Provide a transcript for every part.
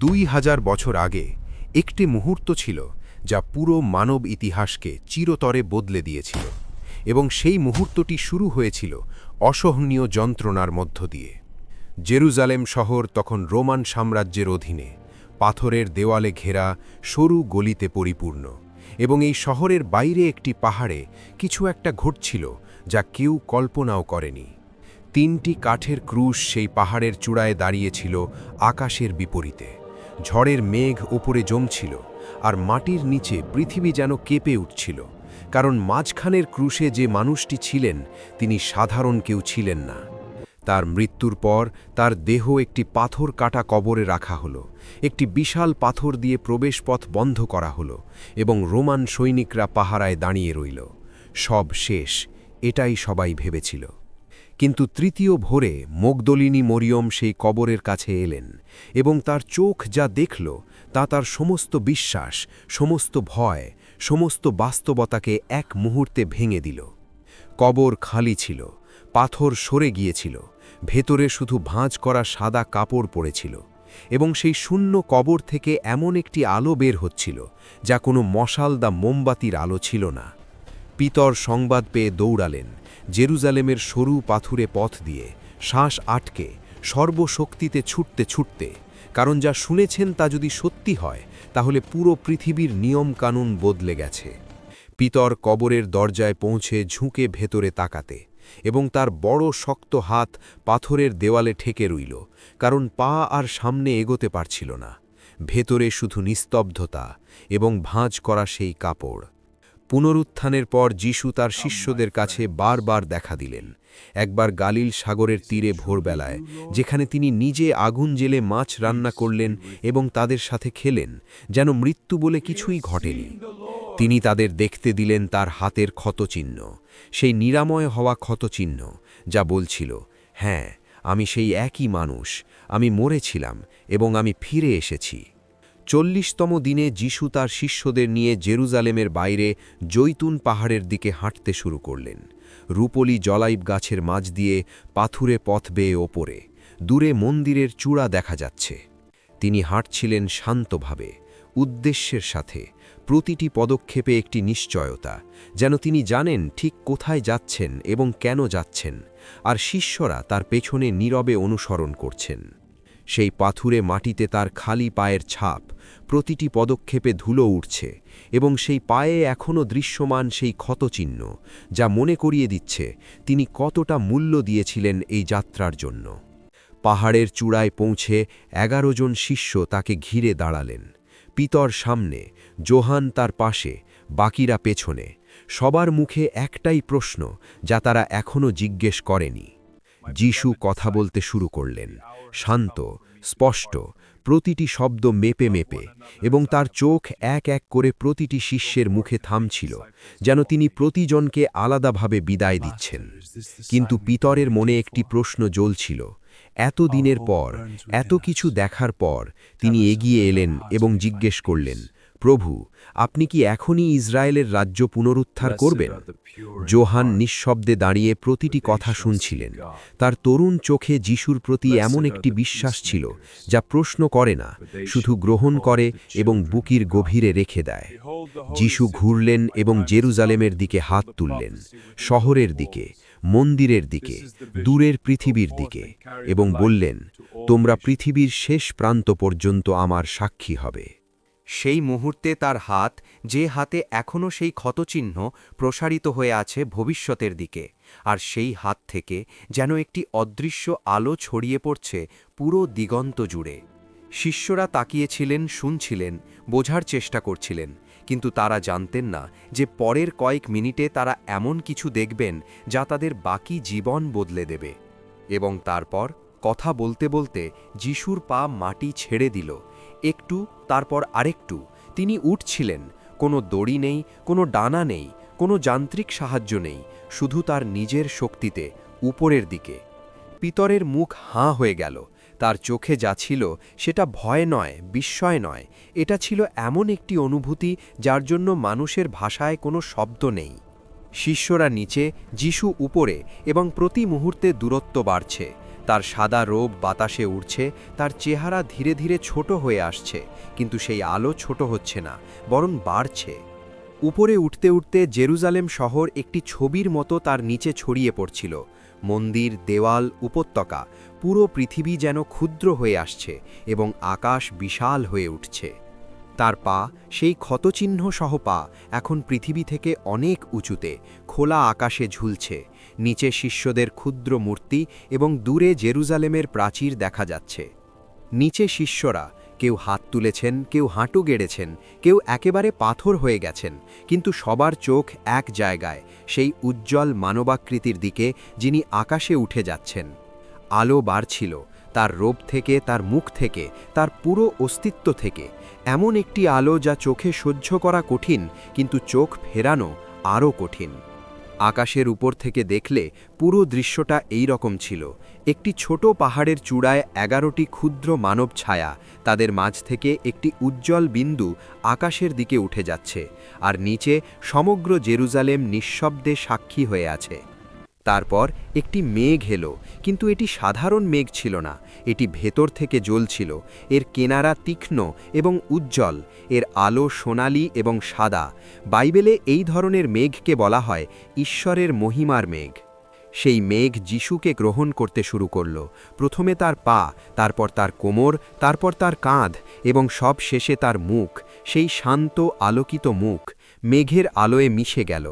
2000 বছর আগে একটি মুহূর্ত ছিল যা পুরো মানব ইতিহাসকে চিরতরে বদলে দিয়েছিল, এবং সেই মুহূর্তটি শুরু হয়েছিল অসহনীয় যন্ত্রণার মধ্য দিয়ে। জেরুজালেম শহর তখন রোমান সাম্রাজ্যের অধীনে, পাথরের দেওয়ালে ঘেরা সরু গলিতে পরিপূর্ণ, এবং এই শহরের বাইরে একটি পাহাড়ে কিছু একটা ঘটছিল যা কেউ কল্পনাও করেনি। 3টি কাঠের ক্রুশ সেই পাহাড়ের চূড়ায় দাঁড়িয়েছিল আকাশের বিপরীতে। ঝড়ের মেঘ ওপরে জমছিল, আর মাটির নিচে পৃথিবী যেন কেঁপে উঠছিল, কারণ মাঝখানের ক্রুশে যে মানুষটি ছিলেন তিনি সাধারণ কেউ ছিলেন না। তার মৃত্যুর পর তার দেহ একটি পাথর কাটা কবরে রাখা হলো, একটি বিশাল পাথর দিয়ে প্রবেশপথ বন্ধ করা হলো, এবং রোমান সৈনিকরা পাহারায় দাঁড়িয়ে রইল। সব শেষ, এটাই সবাই ভেবেছিল। কিন্তু তৃতীয় ভোরে মগদলিনী মরিয়ম সেই কবরের কাছে এলেন, এবং তার চোখ যা দেখল তা তার সমস্ত বিশ্বাস, সমস্ত ভয়, সমস্ত বাস্তবতাকে এক মুহূর্তে ভেঙে দিল। কবর খালি ছিল, পাথর সরে গিয়েছিল, ভেতরে শুধু ভাঁজ করা সাদা কাপড় পড়েছিল, এবং সেই শূন্য কবর থেকে এমন একটি আলো বের হচ্ছিল যা কোনো মশাল বা মোমবাতির আলো ছিল না। পিতর সংবাদ পেয়ে দৌড়ালেন, জেরুজালেমের সরু পাথুরে পথ দিয়ে, শ্বাস আটকে, সর্বশক্তিতে ছুটতে ছুটতে, কারণ যা শুনেছেন তা যদি সত্যি হয় তাহলে পুরো পৃথিবীর নিয়মকানুন বদলে গেছে। পিতর কবরের দরজায় পৌঁছে ঝুঁকে ভেতরে তাকাতে, এবং তার বড় শক্ত হাত পাথরের দেওয়ালে ঠেকে রইল, কারণ পা আর সামনে এগোতে পারছিল না। ভেতরে শুধু নিস্তব্ধতা এবং ভাঁজ করা সেই কাপড়। পুনরুত্থানের পর যিশু তার শিষ্যদের কাছে বারবার দেখা দিলেন। একবার গালিল সাগরের তীরে ভোরবেলায়, যেখানে তিনি নিজে আগুন জেলে মাছ রান্না করলেন এবং তাদের সাথে খেলেন, যেন মৃত্যু বলে কিছুই ঘটেনি। তিনি তাদের দেখতে দিলেন তার হাতের ক্ষতচিহ্ন, সেই নিরাময় হওয়া ক্ষতচিহ্ন যা বলছিল, হ্যাঁ, আমি সেই একই মানুষ, আমি মরেছিলাম এবং আমি ফিরে এসেছি। 40তম দিনে যিশু তার শিষ্যদের নিয়ে জেরুজালেমের বাইরে জৈতুন পাহাড়ের দিকে হাঁটতে শুরু করলেন। রূপলি জলাইব গাছের মাঝ দিয়ে পাথুরে পথ বেয়ে ওপরে, দূরে মন্দিরের চূড়া দেখা যাচ্ছে। তিনি হাঁটছিলেন শান্তভাবে, উদ্দেশ্যের সাথে, প্রতিটি পদক্ষেপে একটি নিশ্চয়তা, যেন তিনি জানেন ঠিক কোথায় যাচ্ছেন এবং কেন যাচ্ছেন, আর শিষ্যরা তার পেছনে নীরবে অনুসরণ করছেন। সেই পাথুরে মাটিতে তার খালি পায়ের ছাপ, প্রতিটি পদক্ষেপে ধুলো উঠছে, এবং সেই পায়ে এখনও দৃশ্যমান সেই ক্ষতচিহ্ন, যা মনে করিয়ে দিচ্ছে তিনি কতটা মূল্য দিয়েছিলেন এই যাত্রার জন্য। পাহাড়ের চূড়ায় পৌঁছে 11 জন শিষ্য তাকে ঘিরে দাঁড়ালেন। পিতর সামনে, যোহান তার পাশে, বাকিরা পেছনে। সবার মুখে একটাই প্রশ্ন যা তারা এখনও জিজ্ঞেস করেনি। যিশু কথা বলতে শুরু করলেন, শান্ত, স্পষ্ট, প্রতিটি শব্দ মেপে মেপে, এবং তার চোখ এক এক করে প্রতিটি শিষ্যের মুখে থামছিল, যেন তিনি প্রতিজনকে আলাদাভাবে বিদায় দিচ্ছেন। কিন্তু পিতরের মনে একটি প্রশ্ন জ্বলছিল। এত দিনের পর, এত কিছু দেখার পর তিনি এগিয়ে এলেন এবং জিজ্ঞেস করলেন, প্রভু, আপনি কি এখনই ইসরায়েলের রাজ্য পুনরুদ্ধার করবেন? যোহান নিঃশব্দে দাঁড়িয়ে প্রতিটি কথা শুনছিলেন। তার তরুণ চোখে যিশুর প্রতি এমন একটি বিশ্বাস ছিল যা প্রশ্ন করে না, শুধু গ্রহণ করে এবং বুকের গভীরে রেখে দেয়। যিশু ঘুরলেন এবং জেরুজালেমের দিকে হাত তুললেন, শহরের দিকে, মন্দিরের দিকে, দূরের পৃথিবীর দিকে, এবং বললেন, তোমরা পৃথিবীর শেষ প্রান্ত পর্যন্ত আমার সাক্ষী হবে। সেই মুহূর্তে তার হাত, যে হাতে এখনও সেই ক্ষতচিহ্ন, প্রসারিত হয়ে আছে ভবিষ্যতের দিকে, আর সেই হাত থেকে যেন একটি অদৃশ্য আলো ছড়িয়ে পড়ছে পুরো দিগন্ত জুড়ে। শিষ্যরা তাকিয়েছিলেন, শুনছিলেন, বোঝার চেষ্টা করছিলেন, কিন্তু তারা জানতেন না যে পরের কয়েক মিনিটে তারা এমন কিছু দেখবেন যা তাদের বাকি জীবন বদলে দেবে। এবং তারপর কথা বলতে বলতে যিশুর পা মাটি ছেড়ে দিল, একটু, তারপর আরেকটু। তিনি উঠছিলেন, কোনো দড়ি নেই, কোনো ডানা নেই, কোনো যান্ত্রিক সাহায্য নেই, শুধু তার নিজের শক্তিতে, উপরের দিকে। পিতরের মুখ হাঁ হয়ে গেল। তার চোখে যা ছিল সেটা ভয় নয়, বিস্ময় নয়, এটা ছিল এমন একটি অনুভূতি যার জন্য মানুষের ভাষায় কোনো শব্দ নেই। শিষ্যরা নিচে, যিশু উপরে, এবং প্রতি মুহূর্তে দূরত্ব বাড়ছে। তার সাদা রোব বাতাসে উড়ছে, তার চেহারা ধীরে ধীরে ছোট হয়ে আসছে, কিন্তু সেই আলো ছোট হচ্ছে না, বরং বাড়ছে। উপরে উঠতে উঠতে জেরুজালেম শহর একটি ছবির মতো তার নিচে ছড়িয়ে পড়ছিল। মন্দির, দেওয়াল, উপত্যকা, পুরো পৃথিবী যেন ক্ষুদ্র হয়ে আসছে এবং আকাশ বিশাল হয়ে উঠছে। তার পা, সেই ক্ষতচিহ্ন সহ পা, এখন পৃথিবী থেকে অনেক উঁচুতে খোলা আকাশে ঝুলছে। নিচে শিষ্যদের ক্ষুদ্র মূর্তি এবং দূরে জেরুজালেমের প্রাচীর দেখা যাচ্ছে। নিচে শিষ্যরা, কেউ হাত তুলেছেন, কেউ হাঁটু গেড়েছেন, কেউ একেবারে পাথর হয়ে গেছেন, কিন্তু সবার চোখ এক জায়গায়, সেই উজ্জ্বল মানবাকৃতির দিকে যিনি আকাশে উঠে যাচ্ছেন। আলো বাড়ছিল, তার রোব থেকে, তার মুখ থেকে, তার পুরো অস্তিত্ব থেকে, এমন একটি আলো যা চোখে সহ্য করা কঠিন, কিন্তু চোখ ফেরানো আরও কঠিন। আকাশের উপর থেকে দেখলে পুরো দৃশ্যটা এই রকম ছিল। একটি ছোট পাহাড়ের চূড়ায় 11টি ক্ষুদ্র মানব ছায়া, তাদের মাঝ থেকে একটি উজ্জ্বল বিন্দু আকাশের দিকে উঠে যাচ্ছে, আর নিচে সমগ্র জেরুজালেম নিঃশব্দে সাক্ষী হয়ে আছে। তারপর একটি মেঘ এলো, কিন্তু এটি সাধারণ মেঘ ছিল না, এটি ভেতর থেকে জ্বলছিল। এর কিনারা তীক্ষ্ণ এবং উজ্জ্বল, এর আলো সোনালি এবং সাদা। বাইবেলে এই ধরনের মেঘকে বলা হয় ঈশ্বরের মহিমার মেঘ। সেই মেঘ যিশুকে গ্রহণ করতে শুরু করল, প্রথমে তার পা, তারপর তার কোমর, তারপর তার কাঁধ, এবং সব শেষে তার মুখ, সেই শান্ত আলোকিত মুখ মেঘের আলোয় মিশে গেল।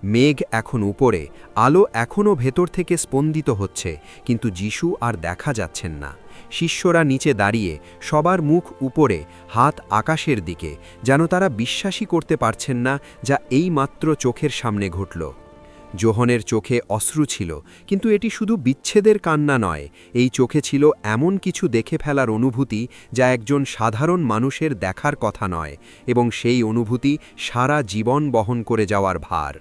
মেঘ এখন উপরে, আলো এখনও ভেতর থেকে স্পন্দিত হচ্ছে, কিন্তু যিশু আর দেখা যাচ্ছেন না। শিষ্যরা নিচে দাঁড়িয়ে, সবার মুখ উপরে, হাত আকাশের দিকে, যেন তারা বিশ্বাসই করতে পারছেন না যা এইমাত্র চোখের সামনে ঘটল। যোহনের চোখে অশ্রু ছিল, কিন্তু এটি শুধু বিচ্ছেদের কান্না নয়, এই চোখে ছিল এমন কিছু দেখে ফেলার অনুভূতি যা একজন সাধারণ মানুষের দেখার কথা নয়, এবং সেই অনুভূতি সারা জীবন বহন করে যাওয়ার ভার।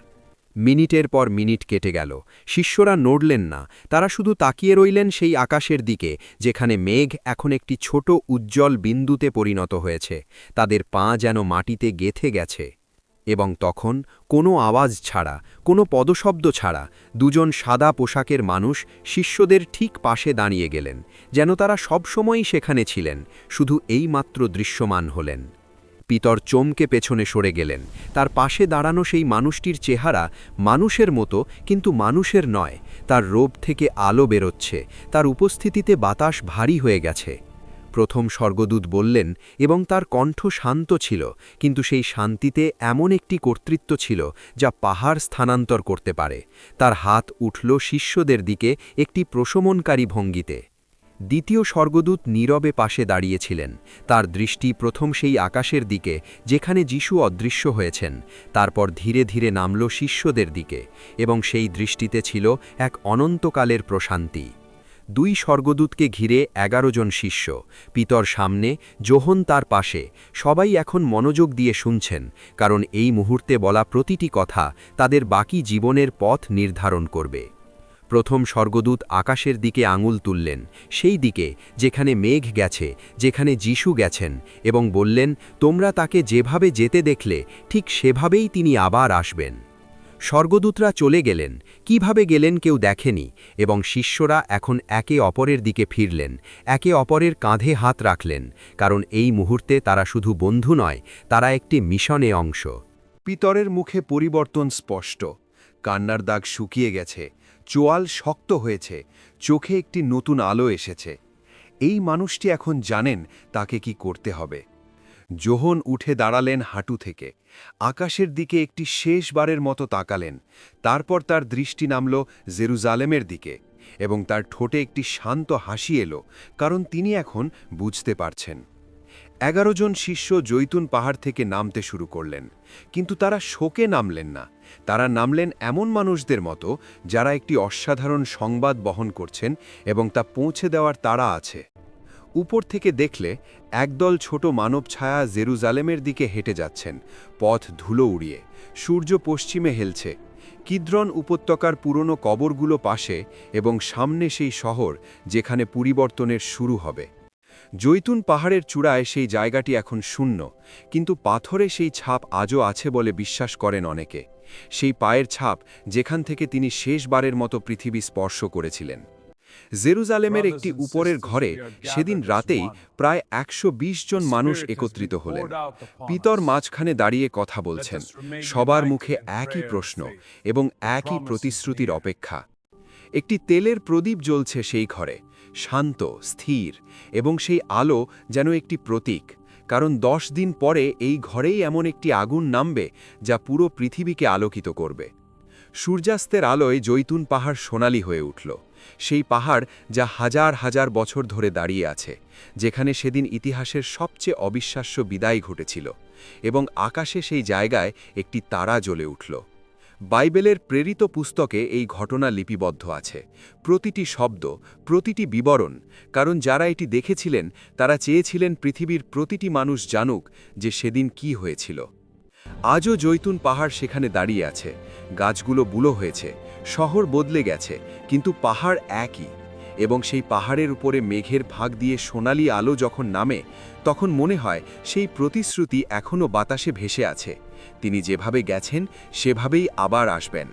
মিনিটের পর মিনিট কেটে গেল, শিষ্যরা নড়লেন না, তারা শুধু তাকিয়ে রইলেন সেই আকাশের দিকে, যেখানে মেঘ এখন একটি ছোট উজ্জ্বল বিন্দুতে পরিণত হয়েছে, তাদের পা যেন মাটিতে গেঁথে গেছে। এবং তখন কোনো আওয়াজ ছাড়া, কোনো পদশব্দ ছাড়া, দুজন সাদা পোশাকের মানুষ শিষ্যদের ঠিক পাশে দাঁড়িয়ে গেলেন, যেন তারা সবসময়ই সেখানে ছিলেন, শুধু এইমাত্র দৃশ্যমান হলেন। পিতর চমকে পেছনে সরে গেলেন। তার পাশে দাঁড়ানো সেই মানুষটির চেহারা মানুষের মতো, কিন্তু মানুষের নয়। তার রোব থেকে আলো বেরোচ্ছে, তার উপস্থিতিতে বাতাস ভারী হয়ে গেছে। প্রথম স্বর্গদূত বললেন, এবং তার কণ্ঠ শান্ত ছিল, কিন্তু সেই শান্তিতে এমন একটি কর্তৃত্ব ছিল যা পাহাড় স্থানান্তর করতে পারে। তার হাত উঠল শিষ্যদের দিকে একটি প্রশমনকারী ভঙ্গিতে। দ্বিতীয় স্বর্গদূত নীরবে পাশে দাঁড়িয়েছিলেন, তার দৃষ্টি প্রথম সেই আকাশের দিকে যেখানে যিশু অদৃশ্য হয়েছেন, তারপর ধীরে ধীরে নামল শিষ্যদের দিকে, এবং সেই দৃষ্টিতে ছিল এক অনন্তকালের প্রশান্তি। দুই স্বর্গদূতকে ঘিরে 11 জন শিষ্য, পিতর সামনে, যোহন তার পাশে, সবাই এখন মনোযোগ দিয়ে শুনছেন, কারণ এই মুহূর্তে বলা প্রতিটি কথা তাদের বাকি জীবনের পথ নির্ধারণ করবে। প্রথম স্বর্গদূত আকাশের দিকে আঙুল তুললেন, সেই দিকে যেখানে মেঘ গেছে, যেখানে যিশু গেছেন, এবং বললেন, তোমরা তাকে যেভাবে যেতে দেখলে ঠিক সেভাবেই তিনি আবার আসবেন। স্বর্গদূতরা চলে গেলেন, কিভাবে গেলেন কেউ দেখেনি, এবং শিষ্যরা এখন একে অপরের দিকে ফিরলেন, একে অপরের কাঁধে হাত রাখলেন, কারণ এই মুহূর্তে তারা শুধু বন্ধু নয়, তারা একটি মিশনে অংশ। পিতরের মুখে পরিবর্তন স্পষ্ট, কান্নার দাগ শুকিয়ে গেছে, চোয়াল শক্ত হয়েছে, চোখে একটি নতুন আলো এসেছে। এই মানুষটি এখন জানেন তাকে কি করতে হবে। যোহন উঠে দাঁড়ালেন হাঁটু থেকে, আকাশের দিকে একটি শেষবারের মতো তাকালেন, তারপর তার দৃষ্টি নামল জেরুজালেমের দিকে, এবং তার ঠোঁটে একটি শান্ত হাসি এলো, কারণ তিনি এখন বুঝতে পারছেন। 11 জন শিষ্য জৈতুন পাহাড় থেকে নামতে শুরু করলেন, কিন্তু তারা শোকে নামলেন না, তারা নামলেন এমন মানুষদের মতো যারা একটি অসাধারণ সংবাদ বহন করছেন এবং তা পৌঁছে দেওয়ার তাড়া আছে। উপর থেকে দেখলে একদল ছোট মানব ছায়া জেরুজালেমের দিকে হেঁটে যাচ্ছেন, পথ ধুলো উড়িয়ে, সূর্য পশ্চিমে হেলছে, কিদ্রন উপত্যকার পুরনো কবরগুলো পাশে, এবং সামনে সেই শহর যেখানে পরিবর্তনের শুরু হবে। জৈতুন পাহাড়ের চূড়ায় সেই জায়গাটি এখন শূন্য, কিন্তু পাথরে সেই ছাপ আজও আছে বলে বিশ্বাস করেন অনেকে, সেই পায়ের ছাপ যেখান থেকে তিনি শেষবারের মতো পৃথিবী স্পর্শ করেছিলেন। জেরুজালেমের একটি উপরের ঘরে সেদিন রাতেই প্রায় 120 জন মানুষ একত্রিত হলেন। পিতর মাঝখানে দাঁড়িয়ে কথা বলছেন, সবার মুখে একই প্রশ্ন এবং একই প্রতিশ্রুতির অপেক্ষা। একটি তেলের প্রদীপ জ্বলছে সেই ঘরে, শান্ত, স্থির, এবং সেই আলো যেন একটি প্রতীক, কারণ 10 দিন পরে এই ঘরেই এমন একটি আগুন নামবে যা পুরো পৃথিবীকে আলোকিত করবে। সূর্যাস্তের আলোয় জৈতুন পাহাড় সোনালি হয়ে উঠল, সেই পাহাড় যা হাজার হাজার বছর ধরে দাঁড়িয়ে আছে, যেখানে সেদিন ইতিহাসের সবচেয়ে অবিশ্বাস্য বিদায় ঘটেছিল, এবং আকাশে সেই জায়গায় একটি তারা জ্বলে উঠল। বাইবেলের প্রেরিত পুস্তকে এই ঘটনা লিপিবদ্ধ আছে, প্রতিটি শব্দ, প্রতিটি বিবরণ, কারণ যারা এটি দেখেছিলেন তারা চেয়েছিলেন পৃথিবীর প্রতিটি মানুষ জানুক যে সেদিন কি হয়েছিল। আজও জৈতুন পাহাড় সেখানে দাঁড়িয়ে আছে, গাছগুলো বুলো হয়েছে, শহর বদলে গেছে, কিন্তু পাহাড় একই। এবং সেই পাহাড়ের উপরে মেঘের ফাঁক দিয়ে সোনালি আলো যখন নামে, তখন মনে হয় সেই প্রতিশ্রুতি এখনও বাতাসে ভেসে আছে, তিনি যেভাবে গেছেন সেভাবেই আবার আসবেন।